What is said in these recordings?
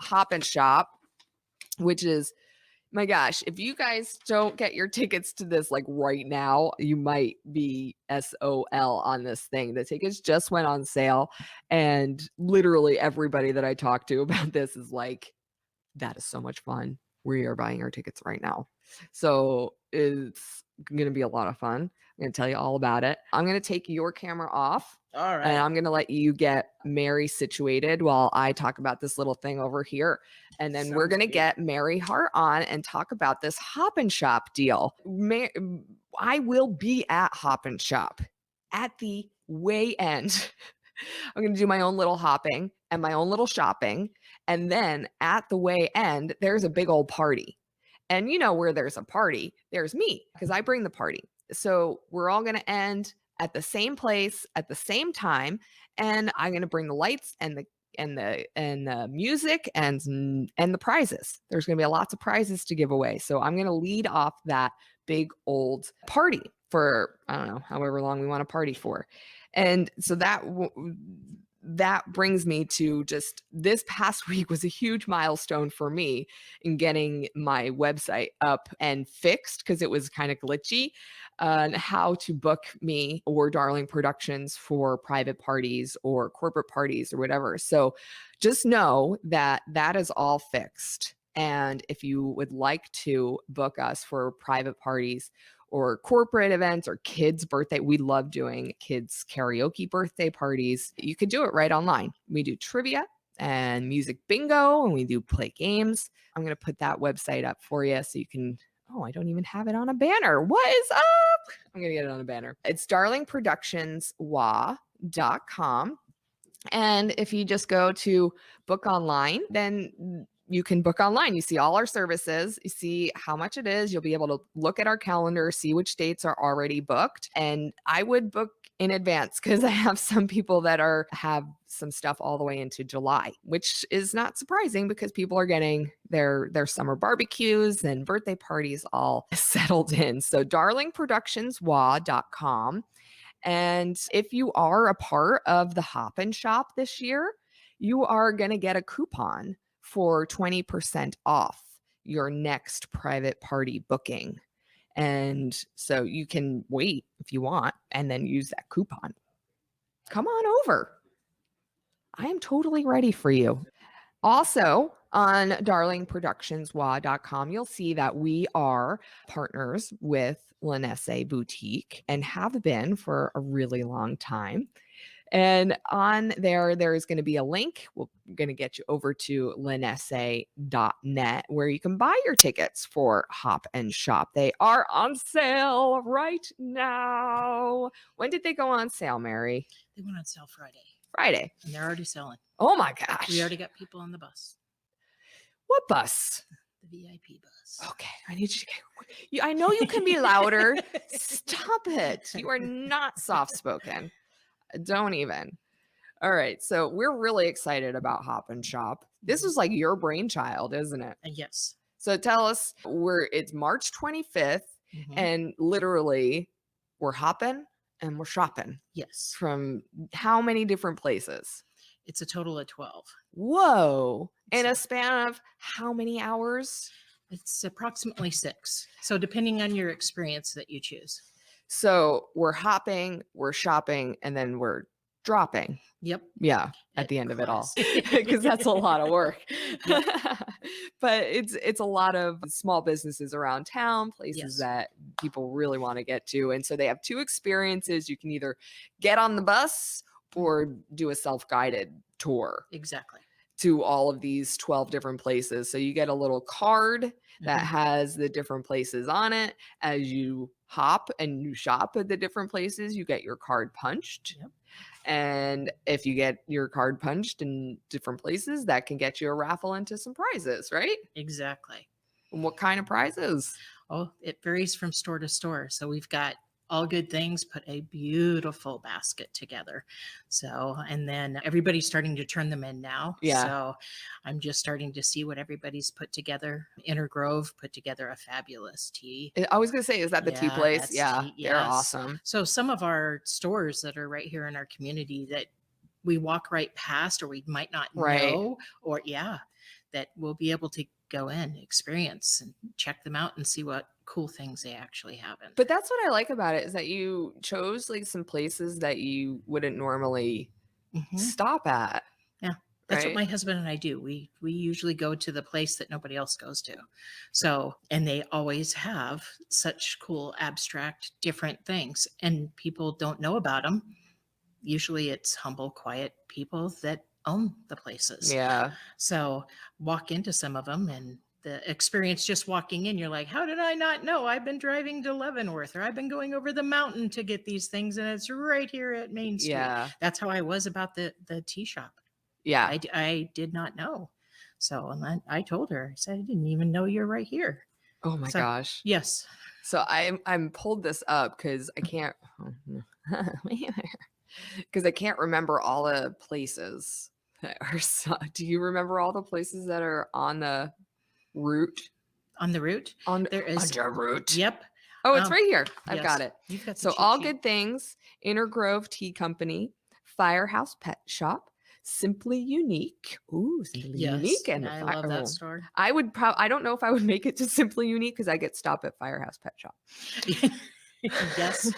Hop and Shop, which is, my gosh, if you guys don't get your tickets to this like right now, you might be SOL on this thing. The tickets just went on sale, and literally everybody that I talked to about this is like, that is so much fun. We are buying our tickets right now. So it's going to be a lot of fun. I'm going to tell you all about it. I'm going to take your camera off. All right. And I'm going to let you get Mary situated while I talk about this little thing over here. And then we're going to get Mary Hart on and talk about this Hop and Shop deal. I will be at Hop and Shop at the way end. I'm going to do my own little hopping and my own little shopping. And then at the way end, there's a big old party. And you know, where there's a party, there's me, because I bring the party. So we're all going to end at the same place at the same time. And I'm going to bring the lights and the music and the prizes. There's going to be lots of prizes to give away. So I'm going to lead off that big old party for, I don't know, however long we want to party for. And so that brings me to just this past week was a huge milestone for me in getting my website up and fixed, because it was kind of glitchy on how to book me or Darling Productions for private parties or corporate parties or whatever. So just know that that is all fixed. And if you would like to book us for private parties or corporate events or kids' birthday. We love doing kids' karaoke birthday parties. You could do it right online. We do trivia and music bingo, and we do play games. I'm going to put that website up for you so you can, oh, I don't even have it on a banner. What is up? I'm going to get it on a banner. It's darlingproductionswa.com. And if you just go to book online, then you can book online. You see all our services, you see how much it is. You'll be able to look at our calendar, see which dates are already booked. And I would book in advance because I have some people that have some stuff all the way into July, which is not surprising because people are getting their summer barbecues and birthday parties all settled in. So darlingproductionswa.com. And if you are a part of the Hop and Shop this year, you are going to get a coupon for 20% off your next private party booking. And so you can wait if you want and then use that coupon. Come on over. I am totally ready for you. Also, on darlingproductionswa.com, you'll see that we are partners with Wenatchee Boutique and have been for a really long time. And on there is going to be a link. We're going to get you over to lenesse.net where you can buy your tickets for Hop and Shop. They are on sale right now. When did they go on sale, Mary? They went on sale Friday. And they're already selling. Oh my gosh. We already got people on the bus. What bus? The VIP bus. Okay. I need you. I know you can be louder. Stop it. You are not soft-spoken. Don't even. All right. So we're really excited about Hop and Shop. This is like your brainchild, isn't it? Yes. So tell us, it's March 25th and literally we're hopping and we're shopping. Yes. From how many different places? It's a total of 12. Whoa. In a span of how many hours? It's approximately 6. So depending on your experience that you choose. So we're hopping, we're shopping, and then we're dropping. Yep. Yeah. At the end of it all. Because that's a lot of work. But it's a lot of small businesses around town, places that people really want to get to. And so they have 2 experiences. You can either get on the bus or do a self-guided tour. Exactly. To all of these 12 different places. So you get a little card that has the different places on it. As you hop and you shop at the different places, you get your card punched. Yep. And if you get your card punched in different places, that can get you a raffle into some prizes, right? Exactly. And what kind of prizes? Oh, it varies from store to store. So we've got All Good Things put a beautiful basket together. So, and then everybody's starting to turn them in now. Yeah. So I'm just starting to see what everybody's put together. Inner Grove put together a fabulous tea. I was going to say, is that the tea place? Yeah. Tea, They're awesome. So some of our stores that are right here in our community that we walk right past or we might not know, or that we'll be able to go in, experience, and check them out and see what cool things they actually have in. But that's what I like about it is that you chose like some places that you wouldn't normally Mhm. stop at, Yeah. That's what right? my husband and I do. We usually go to the place that nobody else goes to. So, and they always have such cool abstract different things and people don't know about them. Usually it's humble, quiet people that own the places. Yeah. So, walk into some of them and the experience just walking in, you're like, how did I not know? I've been driving to Leavenworth or I've been going over the mountain to get these things and it's right here at Main Street. Yeah. That's how I was about the tea shop. Yeah. I did not know. So, and I told her, I said, I didn't even know you're right here. Oh my So, gosh. yes. So I'm pulled this up because I can't because I can't remember all the places that are do you remember all the places that are on the route? On the route, On there is, your route. yep. Oh, it's right here. I've got Yes. it. You've got the So cheat All sheet. Good Things, Inner Grove Tea Company, Firehouse Pet Shop, Simply Unique. Ooh, Simply Yes. Unique. And I love that store. I would I don't know if I would make it to Simply Unique because I get stopped at Firehouse Pet Shop. Yes,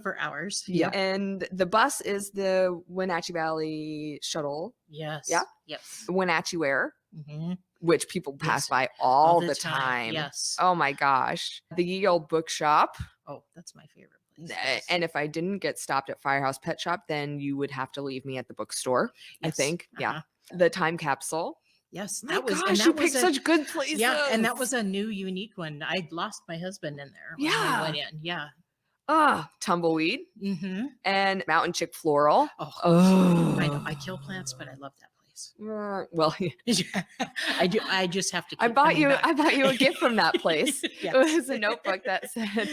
for hours. Yeah. Yep. And the bus is the Wenatchee Valley Shuttle. Yes. Yeah. Yes. Wenatchee Wear, Mhm. which people pass Yes. by all the the time, time. yes. Oh my gosh. The Ye Olde Bookshop. Oh, that's my favorite place. Yes. And if I didn't get stopped at Firehouse Pet Shop, then you would have to leave me at the bookstore, I Yes. think. Yeah. Uh-huh. The Time Capsule. Yes, My that was, gosh, and you that was picked such good places. yeah, and that was a new, unique one. I'd lost my husband in there when we went in. Yeah. Tumbleweed Mm-hmm. and Mountain Chick Floral. Oh, I know. I kill plants, but I love that place. Well, I do. I just have to. I Keep bought coming you. back. I bought you a gift from that place. Yes. It was a notebook that said,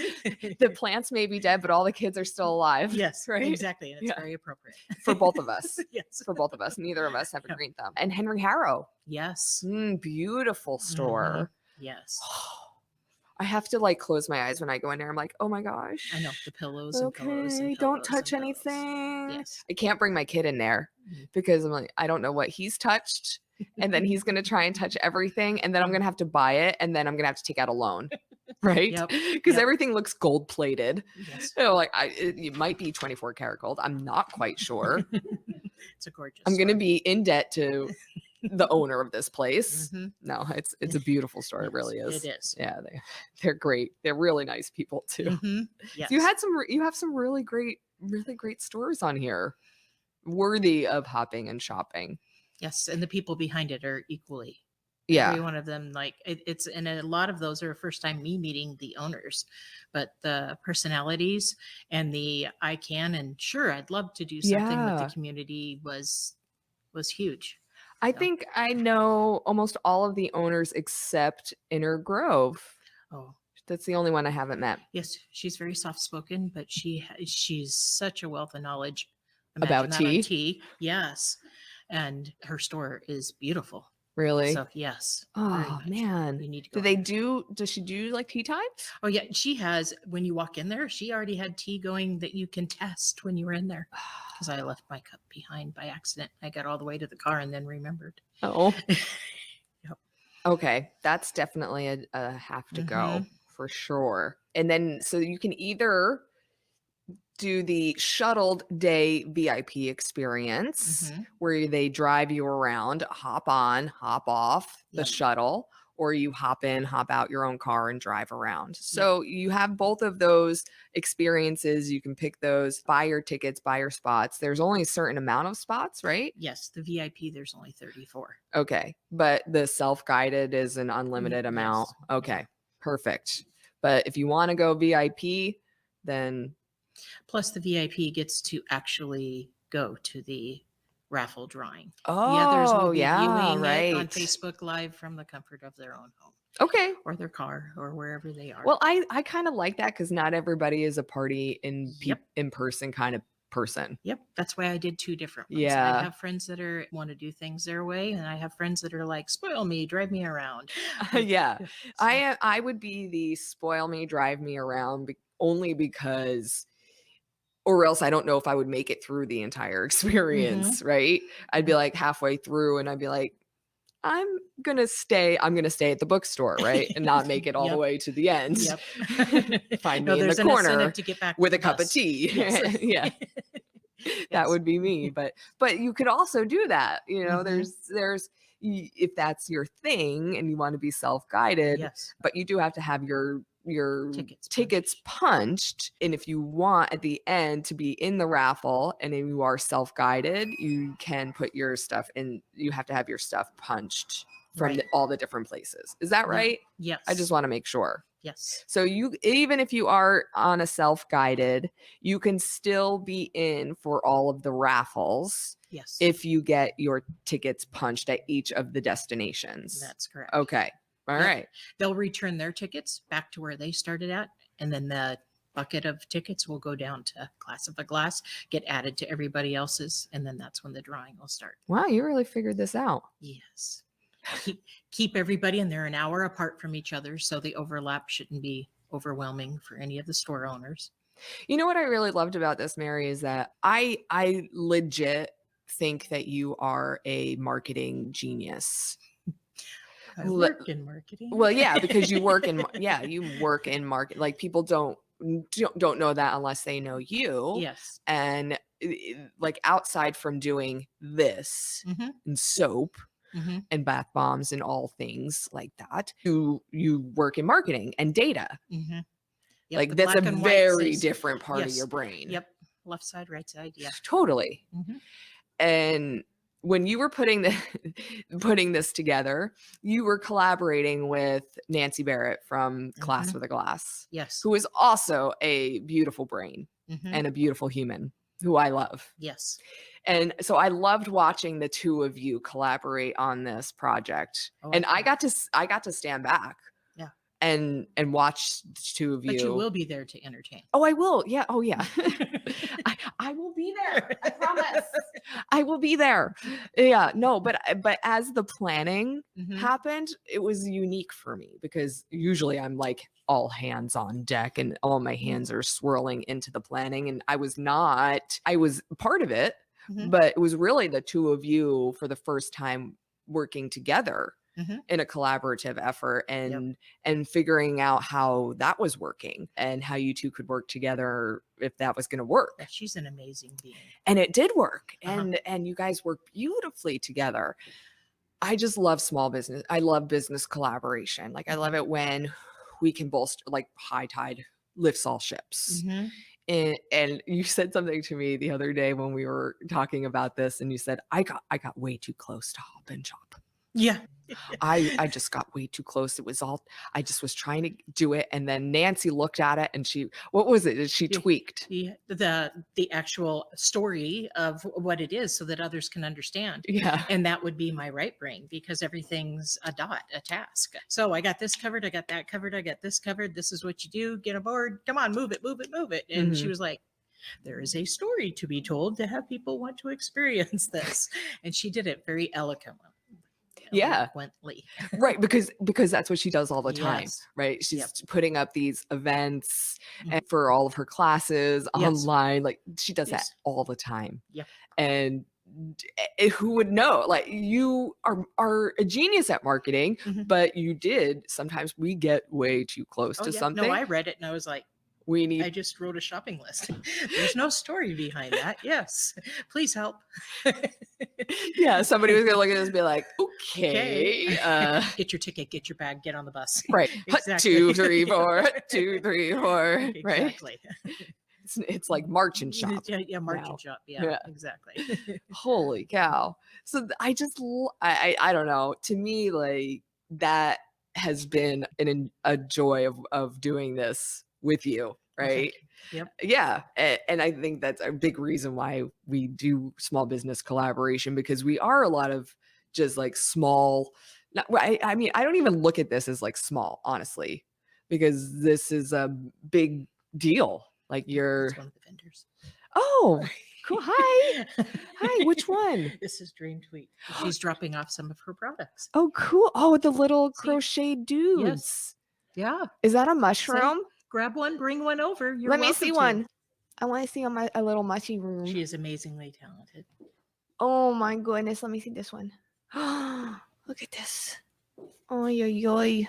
"The plants may be dead, but all the kids are still alive." Yes, right. exactly, and it's Yeah. very appropriate For both of us. Yes, For both of us. Neither of us have a Yeah. green thumb. And Henry Harrow. yes, Beautiful store. yes. I have to like close my eyes when I go in there. I'm like, oh my gosh. I know the pillows and pillows Okay, and don't pillows touch and pillows. anything. Yes. I can't bring my kid in there Mhm. because I'm like, I don't know what he's touched. And then he's going to try and touch everything. And then I'm going to have to buy it. And then I'm going to have to take out a loan. Right? Yep, Because yep. everything looks gold plated. Yes. Like it might be 24 karat gold. I'm not quite sure. It's a gorgeous. I'm going to store. be in debt to the owner of this place. Mhm. No, it's a beautiful store. It Yes, really is. It is. Yeah, they're great. They're really nice people too. Mhm. Yes. So you have some really great stores on here, worthy of hopping and shopping. Yes, and the people behind it are equally. Yeah, Every one of them, like it's, and a lot of those are first time me meeting the owners, but the personalities and the I can and sure I'd love to do something with Yeah. the community was huge. I So, think I know almost all of the owners except Inner Grove. oh That's the only one I haven't met. yes, she's very soft spoken, but she's such a wealth of knowledge. About Imagine that on tea? tea. Yes, and her store is beautiful. Really? So yes. very Oh much. man. You need to go. Does she do like tea times? Oh yeah, she has. When you walk in there, she already had tea going that you can test when you were in there. Because I left my cup behind by accident. I got all the way to the car and then remembered. Oh. Yep. Okay. That's definitely a have to go for sure. And then so you can either do the shuttled day VIP experience where they drive you around, hop on, hop off the Yep. shuttle, or you hop in, hop out your own car and drive around. So you have both of those experiences. You can pick those, buy your tickets, buy your spots. There's only a certain amount of spots, right? Yes, the VIP, there's only 34. Okay. But the self-guided is an unlimited amount. Yes. Okay. Perfect. But if you want to go VIP, then Plus, the VIP gets to actually go to the raffle drawing. The oh, others will be yeah, viewing it on right. Facebook Live from the comfort of their own home Okay. or their car or wherever they are. Well, I kind of like that because not everybody is a party in person kind of person. Yep, that's why I did two different ones. Yeah. I have friends that want to do things their way, and I have friends that are like, spoil me, drive me around. Yeah. So, I would be the spoil me, drive me around only because or else I don't know if I would make it through the entire experience, right? I'd be like halfway through and I'd be like, I'm gonna stay at the bookstore, right? And not make it all the Yep. way to the end. Yep. Find No, me in the there's an corner incentive to get back to with the a cup of bus. tea. Yes. Yeah, that Yes. would be me. But you could also do that. Mhm. If that's your thing and you want to be self-guided, Yes. but you do have to have your Tickets tickets punched. And if you want at the end to be in the raffle and if you are self-guided, you can put your stuff in. You have to have your stuff punched from Right. all the different places. Is that Yeah. right? I just Yes. want to make sure. Yes. So you, even if you are on a self-guided, you can still be in for all of the raffles Yes. if you get your tickets punched at each of the destinations. That's correct. Okay. All Yep. right. They'll return their tickets back to where they started at, and then the bucket of tickets will go down to Class of a Glass, get added to everybody else's, and then that's when the drawing will start. Wow, you really figured this out. Yes. Keep everybody, and they're an hour apart from each other, so the overlap shouldn't be overwhelming for any of the store owners. You know what I really loved about this, Mary, is that I legit think that you are a marketing genius. I Le- work in marketing. Well, yeah, because you work in market. Like people don't know that unless they know you. Yes. And like outside from doing this Mm-hmm. and soap Mm-hmm. and bath bombs and all things like that, you work in marketing and data. Mm-hmm. Yep, Like the that's a black and white very says- different part of Yes. your brain. Yep. Left side, right side. Yeah. Totally. Mm-hmm. And when you were putting this together, you were collaborating with Nancy Barrett from Class Mhm. with a Glass, Yes. who is also a beautiful brain Mhm. and a beautiful human who I love. Yes. And so I loved watching the two of you collaborate on this project. Oh, And I I got to stand back. Yeah. And watch the two of you. But you will be there to entertain. Oh, I will. Yeah. Oh, yeah. I will be there. I promise. I will be there. Yeah. No, but as the planning Mhm. happened, it was unique for me because usually I'm like all hands on deck and all my hands are swirling into the planning. And I was not. I was part of it, Mhm. but it was really the two of you for the first time working together. Mhm. In a collaborative effort and figuring out how that was working and how you two could work together if that was going to work. Yeah, she's an amazing being. And it did work. Uh-huh. And you guys work beautifully together. I just love small business. I love business collaboration. Like I love it when we can bolster, like high tide lifts all ships. Mhm. And you said something to me the other day when we were talking about this and you said I got way too close to Hop and Shop. Yeah. I just got way too close. I just was trying to do it. And then Nancy looked at it and what was it? She Yeah. tweaked. The actual story of what it is so that others can understand. Yeah. And that would be my right brain because everything's a task. So I got this covered. I got that covered. I got this covered. This is what you do. Get aboard. Come on, move it, move it, move it. And she Mhm. was like, there is a story to be told to have people want to experience this. And she did it very eloquently. Yeah. Right. Because that's what she does all the time. Yes. Right. She's Yep. putting up these events Mhm. and for all of her classes Yes. online. Like she does Yes. that all the time. Yep. And who would know? Like you are a genius at marketing, Mhm. but sometimes we get way too close Oh, to yeah. something. No, I read it and I was like, We need I just wrote a shopping list. There's no story behind that. Yes. Please help. yeah, somebody was gonna look at this and be like, okay, Get your ticket, get your bag, get on the bus. right. Hut, Exactly. 2, 3, 4, hut, 2, 3, 4, right? Exactly. It's like March and Shop. Yeah, March now. and Shop. Yeah, Yeah. exactly. Holy cow. So I just I don't know. To me, like that has been a joy of doing this with you, right? Yep. Yeah. And I think that's a big reason why we do small business collaboration because we are a lot of just like small. I mean, I don't even look at this as like small, honestly, because this is a big deal. Like It's one of the vendors. oh, cool. Hi. Hi. Which one? This is Dream Tweet. She's dropping off some of her products. Oh, cool. Oh, the little See? crochet dudes. Yeah. Is that a mushroom? Grab one, bring one over. You're Let me welcome see to. one. I want to see a little mushroom. She is amazingly talented. Oh my goodness. Let me see this one. Look at this. Oy, oy, oy.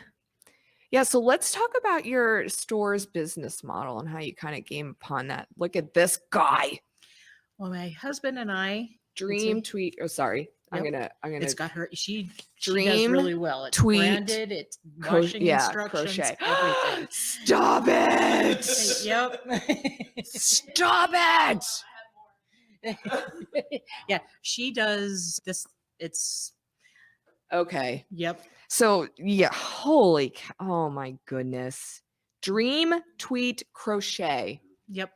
Yeah, so let's talk about your store's business model and how you kind of came upon that. Look at this guy. Well, my husband and I, Dream tweet. Oh, sorry. I'm Yep. gonna it's got her. She does Dream really well. It's tweet branded. It's washing instructions. crochet. Everything. Stop it. Yep. Stop it. Yeah, she does this. It's Okay. yep. So yeah, holy oh my goodness. Dream tweet crochet. Yep.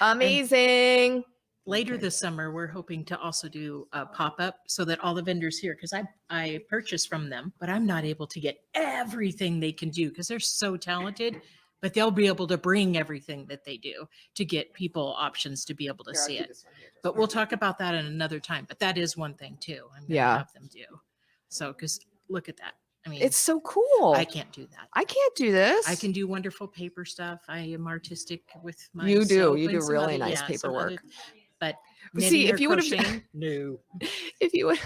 Amazing. Later this summer, we're hoping to also do a pop-up so that all the vendors here, because I purchase from them, but I'm not able to get everything they can do because they're so talented, but they'll be able to bring everything that they do to get people options to be able to see it. But we'll talk about that in another time. But that is one thing too. I'm going to have them do. So, because look at that. I mean, It's so cool. I can't do that. I can't do this. I can do wonderful paper stuff. I am artistic with my You do. soap You and do some really other- nice some paperwork. other- but See, if you would have crocheting, no. if you would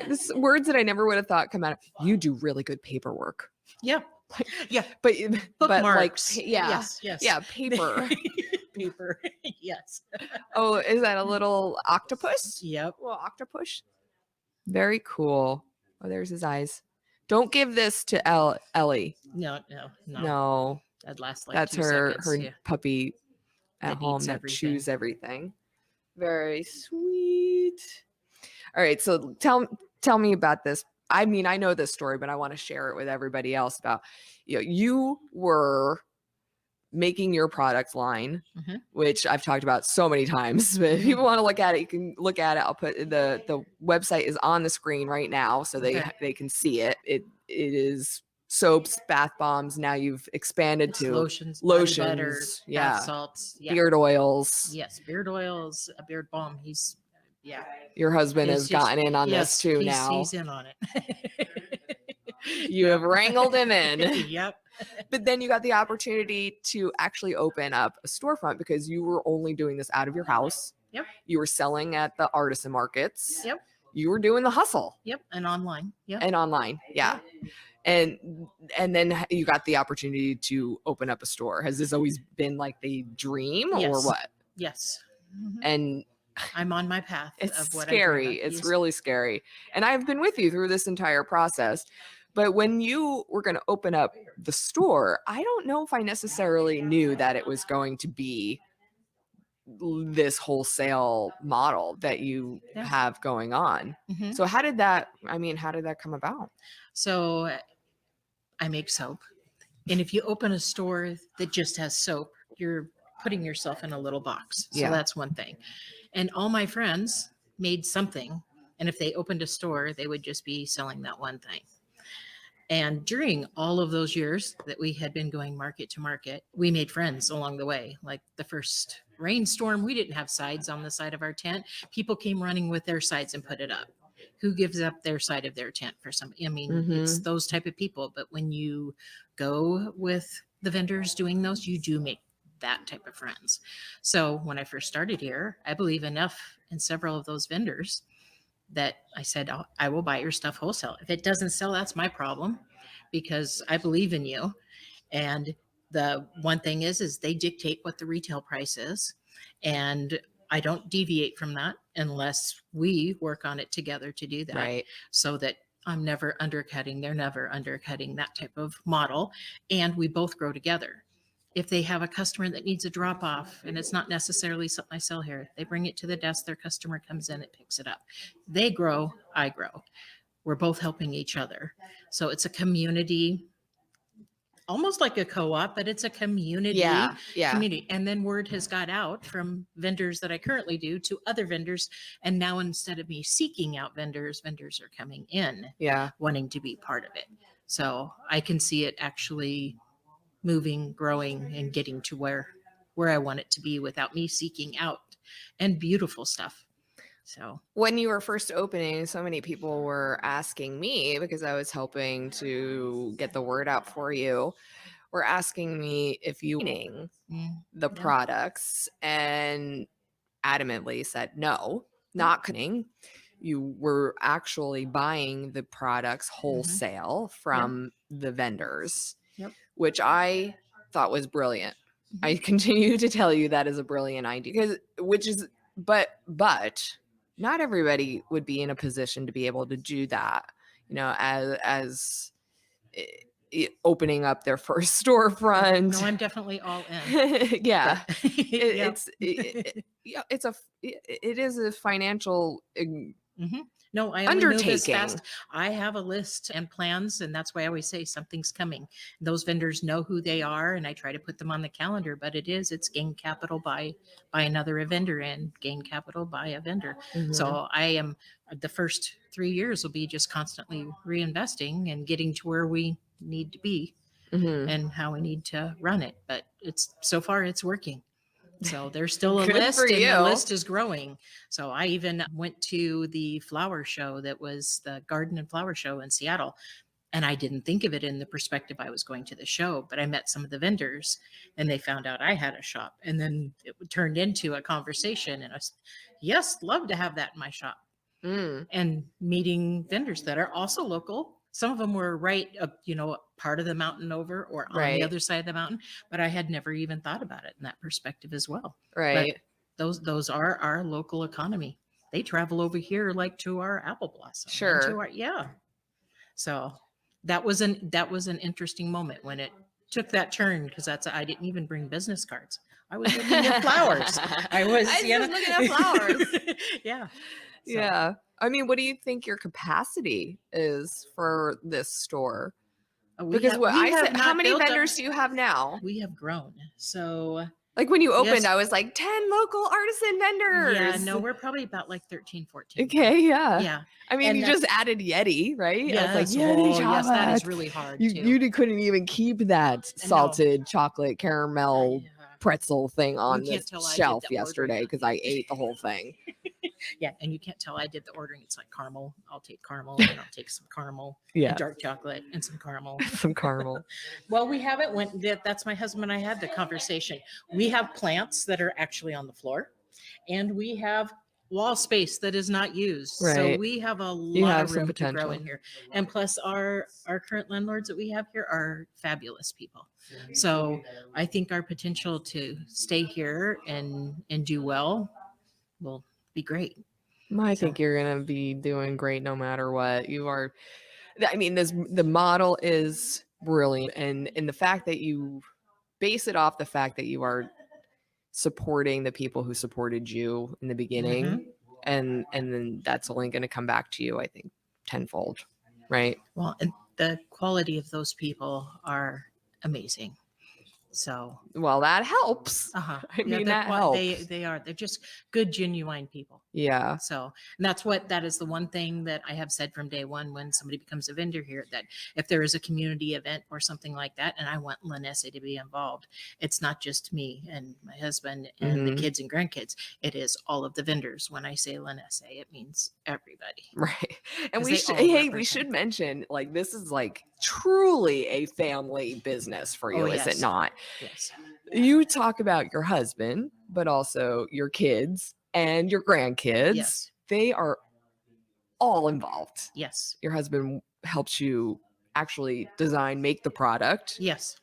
this words that I never would have thought come out of you do really good paperwork. Yeah. Yeah. But like Bookmarks. yeah. Yes. Yeah, paper. Paper. Yes. Oh, is that a little octopus? Yep. Little octopus. Very cool. Oh, there's his eyes. Don't give this to Ellie. No. That'd last like that's 2 her seconds. Yeah. puppy at That home eats that everything. chews everything. Very sweet. All right, so tell me about this. I mean, I know this story, but I want to share it with everybody else about you were making your product line, which I've talked about so many times. But if people want to look at it, you can look at it. I'll put the website is on the screen right now, so they can see it. It is soaps, bath bombs. Now you've expanded to lotions, butter, bath salts, beard oils. Yes, beard oils, a beard balm. He's Your husband has gotten in on this too. Now he's in on it. You have wrangled him in. Yep. But then you got the opportunity to actually open up a storefront because you were only doing this out of your house. Yep. You were selling at the artisan markets. Yep. You were doing the hustle. Yep. And online. Yep. And online. Yeah. And then you got the opportunity to open up a store. Has this always been like the dream or what? Yes. And I'm on my path. It's of what scary. It's really scary. And I've been with you through this entire process. But when you were going to open up the store, I don't know if I necessarily knew that it was going to be this wholesale model that you have going on. So how did that come about? So I make soap. And if you open a store that just has soap, you're putting yourself in a little box. So that's one thing. And all my friends made something. And if they opened a store, they would just be selling that one thing. And during all of those years that we had been going market to market, we made friends along the way. Like the first rainstorm, we didn't have sides on the side of our tent. People came running with their sides and put it up. Who gives up their side of their tent for some? I mean, it's those type of people. But when you go with the vendors doing those, you do make that type of friends. So when I first started here, I believe enough in several of those vendors that I said, I will buy your stuff wholesale. If it doesn't sell, that's my problem because I believe in you. And the one thing is they dictate what the retail price is. And I don't deviate from that unless we work on it together to do that. Right. So that I'm never undercutting. They're never undercutting that type of model. And we both grow together. If they have a customer that needs a drop off and it's not necessarily something I sell here, they bring it to the desk, their customer comes in, it picks it up. They grow, I grow. We're both helping each other. So it's a community, almost like a co-op, but it's a community. Community. And then word has got out from vendors that I currently do to other vendors. And now instead of me seeking out vendors are coming in wanting to be part of it. So I can see it actually moving, growing, and getting to where I want it to be without me seeking out, and beautiful stuff. So when you were first opening, so many people were asking me because I was helping to get the word out for you. Were asking me if you were the products and adamantly said no, not cutting. you were actually buying the products Mhm. wholesale from the vendors, Yep. which I thought was brilliant. I Mhm. continue to tell you that is a brilliant idea, but not everybody would be in a position to be able to do that, as opening up their first storefront. No, I'm definitely all in. Yeah. But It, yep. yeah, it is a financial Mhm. No, I only move as undertaking. fast. I have a list and plans, and that's why I always say something's coming. Those vendors know who they are, and I try to put them on the calendar. But it's gain capital by another vendor and gain capital by a vendor. Mhm. So I am the first 3 years will be just constantly reinvesting and getting to where we need to be Mhm. and how we need to run it. But it's so far it's working. So there's still a Good for list, and the you. list is growing. So I even went to the flower show that was the garden and flower show in Seattle. And I didn't think of it in the perspective I was going to the show, but I met some of the vendors and they found out I had a shop. And then it turned into a conversation. And I was, yes, love to have that in my shop. Mm, And meeting vendors that are also local. Some of them were right, part of the mountain over or on the right. other side of the mountain, but I had never even thought about it in that perspective as well. But Right. those are our local economy. They travel over here like to our apple blossom and to Sure. our, yeah. So that was an interesting moment when it took that turn, because I didn't even bring business cards. I was looking at flowers. I was, I was just looking at flowers. Yeah. So Yeah. I mean, what do you think your capacity is for this store? we Because have what we I have said, how not many built up. vendors do you have now? We have grown. So Like when you opened, yes, I was like 10 local artisan vendors. yeah, no, we're probably about like 13, 14 now. Okay, yeah. Yeah. I mean, And you just added Yeti, right? I was like, yes, Yeti oh yes, that is chocolate. really hard You too. couldn't even keep that And no, salted chocolate caramel yeah, pretzel thing you on can't the tell I did shelf the yesterday ordering. because I ate the whole thing. Yeah, and you can't tell I did the ordering. It's like caramel. I'll take caramel, and I'll take some caramel Yeah, and dark chocolate and some caramel. some caramel. Well, we haven't went. That's my husband and I had the conversation. We have plants that are actually on the floor, and we have wall space that is not used. So Right. we have a You lot have of some room to grow potential. in here. And plus, our current landlords that we have here are fabulous people. So I think our potential to stay here and do well will be great. I So think you're gonna be doing great no matter what. You are. I mean, the model is brilliant, and the fact that you base it off the fact that you are supporting the people who supported you in the beginning, mhm. and then that's only going to come back to you, I think, tenfold, right? Well, and the quality of those people are amazing. So, Well, that helps. uh-huh. I Yeah, mean, that helps. they're just good, genuine people. Yeah. So, and that is the one thing that I have said from day one when somebody becomes a vendor here, that if there is a community event or something like that, and I want Lanessa to be involved, it's not just me and my husband and the Mhm. kids and grandkids. It is all of the vendors. When I say Lanessa, it means everybody. Right. And 'Cause we they should, all hey, we represent. should mention, like, this is like truly a family business for Oh, you, is it yes. not? Yes. You talk about your husband, but also your kids and your grandkids. Yes. They are all involved. Yes. Your husband helps you actually make the product, Yes.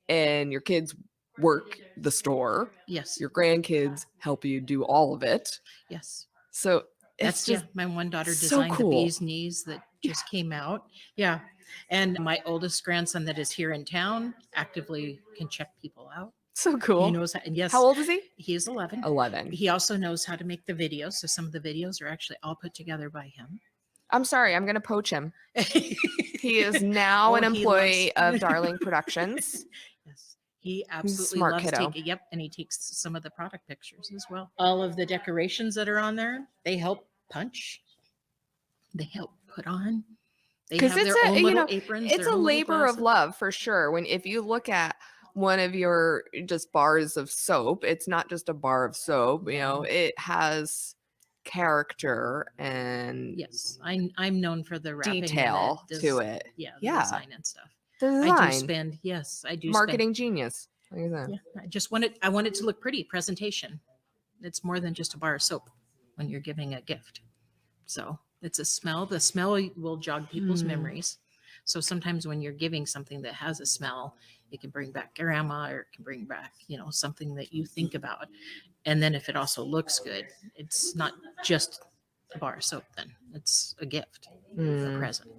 and your kids work the store. Yes. Your grandkids help you do all of it. Yes. So it's That's, just my one daughter so designed the cool. bee's knees that just came out. Yeah. And my oldest grandson that is here in town actively can check people out. So He cool. knows how, and yes, How old is he? he is 11. 11. He also knows how to make the videos. So some of the videos are actually all put together by him. I'm sorry, I'm going to poach him. He is now Oh, an he loves- employee of Darling Productions. Yes. He He's a absolutely smart loves kiddo. taking, yep, and he takes some of the product pictures as well. All of the decorations that are on there, they help punch. They help put on. They have Because their own little aprons. it's their a own little labor of glasses. love for sure. If you look at one of your just bars of soap, it's not just a bar of soap, it has character and Yes, I'm known for the wrapping and detail to it. Yeah, the Yeah. design and stuff. The I do design, spend. Yes, I do marketing genius. Like I said. spend. Yeah, I want it to look pretty. Presentation. It's more than just a bar of soap when you're giving a gift. So it's a smell. The smell will jog people's memories. So sometimes when you're giving something that has a smell, it can bring back grandma, or it can bring back, something that you think about. And then if it also looks good, it's not just a bar of soap then. It's a gift, a present.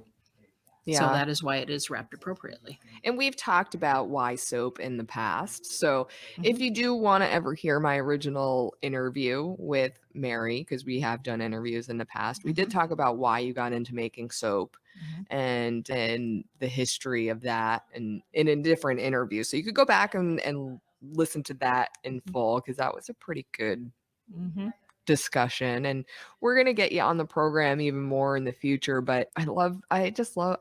So Yeah. that is why it is wrapped appropriately. And we've talked about why soap in the past. So if you do want to ever hear my original interview with Mary, because we have done interviews in the past, we did talk about why you got into making soap and the history of that, and in a different interview. So you could go back and listen to that in full, because that was a pretty good discussion, and we're gonna get you on the program even more in the future. But I just love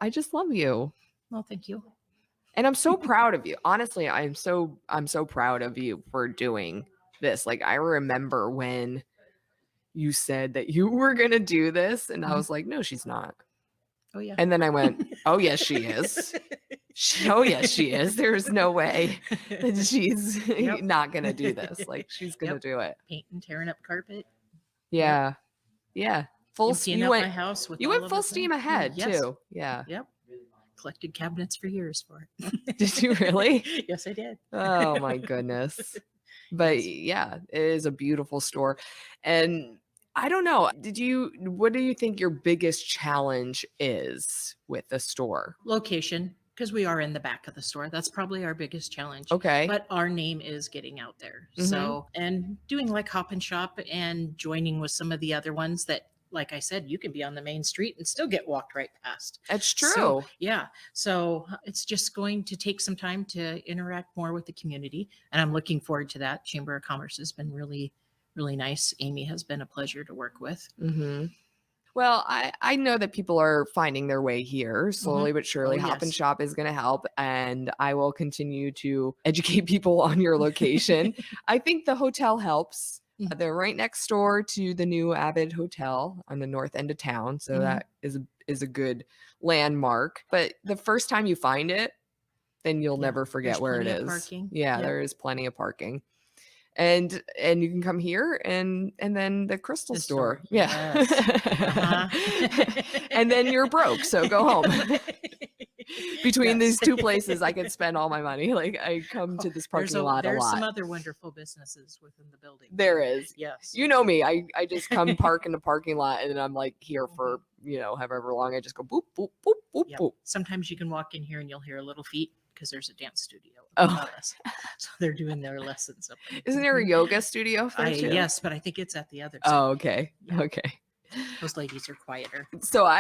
you. Well, thank you. And I'm so proud of you. Honestly, I'm so proud of you for doing this. Like, I remember when you said that you were gonna do this, and I was like, no, she's not. Oh yeah. And then I went, oh yes, she is. Oh yes, she is. There's no way that she's not gonna do this. Like, she's gonna do it. Painting, tearing up carpet. Yeah. Yeah. Emptying out my house with You all went of full the steam things. ahead Yes. too. Yeah. Yep. Collected cabinets for years for it. Did you really? Yes, I did. Oh my goodness. But yeah, it is a beautiful store. And I don't know, what do you think your biggest challenge is with the store? Location, because we are in the back of the store. That's probably our biggest challenge. Okay. But our name is getting out there. So, and doing like Hop and Shop and joining with some of the other ones that, like I said, you can be on the main street and still get walked right past. That's true. So, yeah. So it's just going to take some time to interact more with the community. And I'm looking forward to that. Chamber of Commerce has been really, really nice. Amy has been a pleasure to work with. Well, I know that people are finding their way here slowly but surely. Oh, Hop and yes. Shop is going to help, and I will continue to educate people on your location. I think the hotel helps. They're right next door to the new Avid Hotel on the north end of town, so that is a good landmark. But the first time you find it, then you'll never forget where it is. Parking. Yeah, there is plenty of parking. And you can come here and then the Crystal store. Yeah. Yes. And then you're broke, so go home. Between these two places, I could spend all my money. Like, I come to this parking lot a lot. There's some other wonderful businesses within the building. There is. Yes. You know me. I just come park in the parking lot, and then I'm like here for, however long. I just go boop, boop, boop, boop, boop. Sometimes you can walk in here and you'll hear little feet because there's a dance studio. Oh. So they're doing their lessons up there. Isn't there a yoga studio there too? Yes, but I think it's at the other side. Oh, okay. Yeah. Okay. Those ladies are quieter. So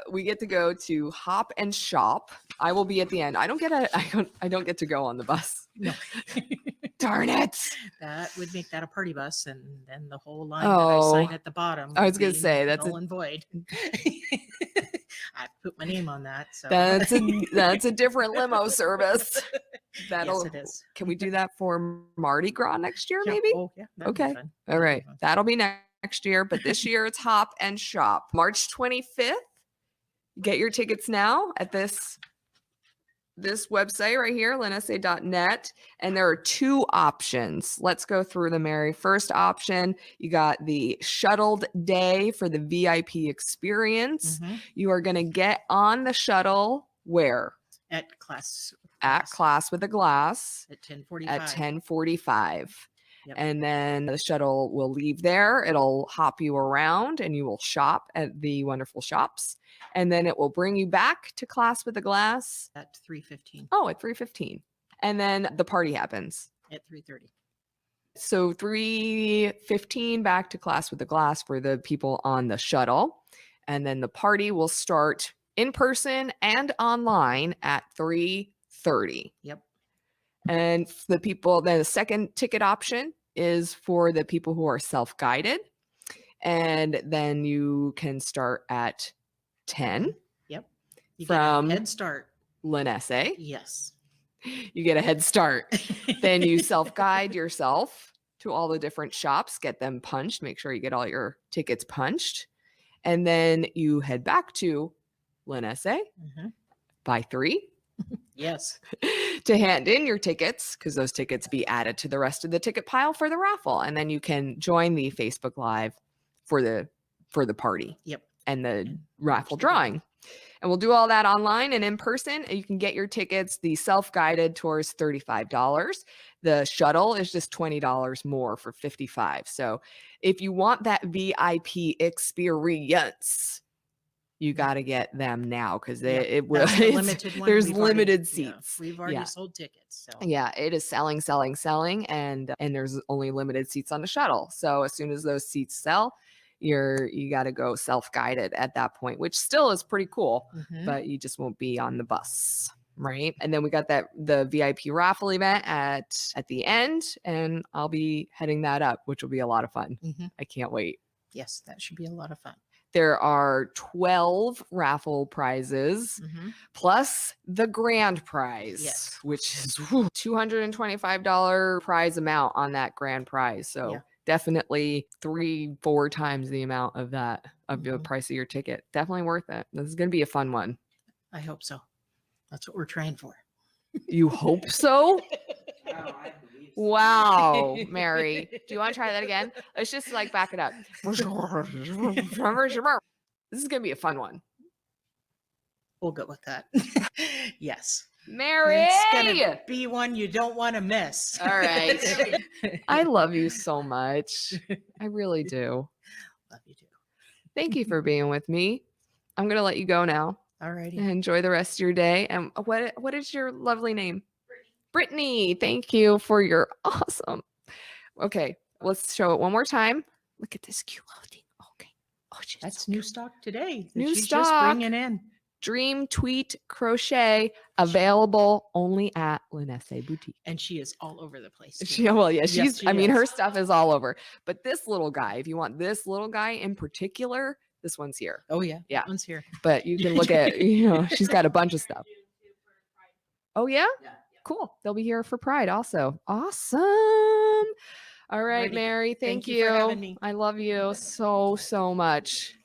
we get to go to Hop and Shop. I will be at the end. I don't get to go on the bus. No. Darn it. That would make that a party bus, and then the whole line that I sign at the bottom. I was gonna say that's null and void. I put my name on that. So that's a different limo service. Yes, it is. Can we do that for Mardi Gras next year, maybe? Oh, yeah. Okay. All right. That'll be next year, but this year it's Hop and Shop. March 25th. Get your tickets now at this website right here, lensa.net. And there are two options. Let's go through them, Mary. First option, you got the shuttled day for the VIP experience. You are going to get on the shuttle where? At Class with a Glass. At 10:45. At 10:45. And then the shuttle will leave there. It'll hop you around and you will shop at the wonderful shops. And then it will bring you back to Class with a Glass. At 3:15. Oh, at 3:15. And then the party happens. At 3:30. So 3:15 back to Class with a Glass for the people on the shuttle. And then the party will start in person and online at 3:30. Yep. And the people, then the second ticket option is for the people who are self-guided. And then you can start at 10. Yep. You From get a head start. Lensa. Yes. You get a head start. Then you self-guide yourself to all the different shops, get them punched, make sure you get all your tickets punched. And then you head back to Lensa by 3. Yes. To hand in your tickets, because those tickets be added to the rest of the ticket pile for the raffle. And then you can join the Facebook Live for the party. Yep. and the raffle drawing. And we'll do all that online and in person. You can get your tickets. The self-guided tour is $35. The shuttle is just $20 more for $55. So if you want that VIP experience, you got to get them now because it will. That's the limited one. There's We've already- limited yeah, seats. we've already sold tickets. So Yeah, it is selling, and there's only limited seats on the shuttle. So as soon as those seats sell, you got to go self-guided at that point, which still is pretty cool, but you just won't be on the bus, right? And then we got the VIP raffle event at the end, and I'll be heading that up, which will be a lot of fun. I can't wait. Yes, that should be a lot of fun. There are 12 raffle prizes plus the grand prize, which is $225 prize amount on that grand prize. So definitely 3-4 times the amount of the price of your ticket. Definitely worth it. This is going to be a fun one. I hope so. That's what we're trying for. You hope so? Wow, Mary. Do you want to try that again? Let's just like back it up. This is going to be a fun one. We'll go with that. Yes. Mary! It's going to be one you don't want to miss. All right. I love you so much. I really do. Love you too. Thank you for being with me. I'm going to let you go now. All righty. Enjoy the rest of your day. And what is your lovely name? Brittany. Thank you for your awesome. Okay, let's show it one more time. Look at this cute little thing. Okay. Oh, that's so new stock today. New she's stock. Just bringing in. Dream Tweet Crochet, available only at Wenatchee Boutique. And she is all over the place. I mean, her stuff is all over. But this little guy, if you want this little guy in particular, this one's here. Oh, yeah. Yeah. That one's here. But you can look at, she's got a bunch of stuff. Oh, yeah? Cool. They'll be here for Pride also. Awesome. All right, Mary. Thank you. For having me. I love you so much.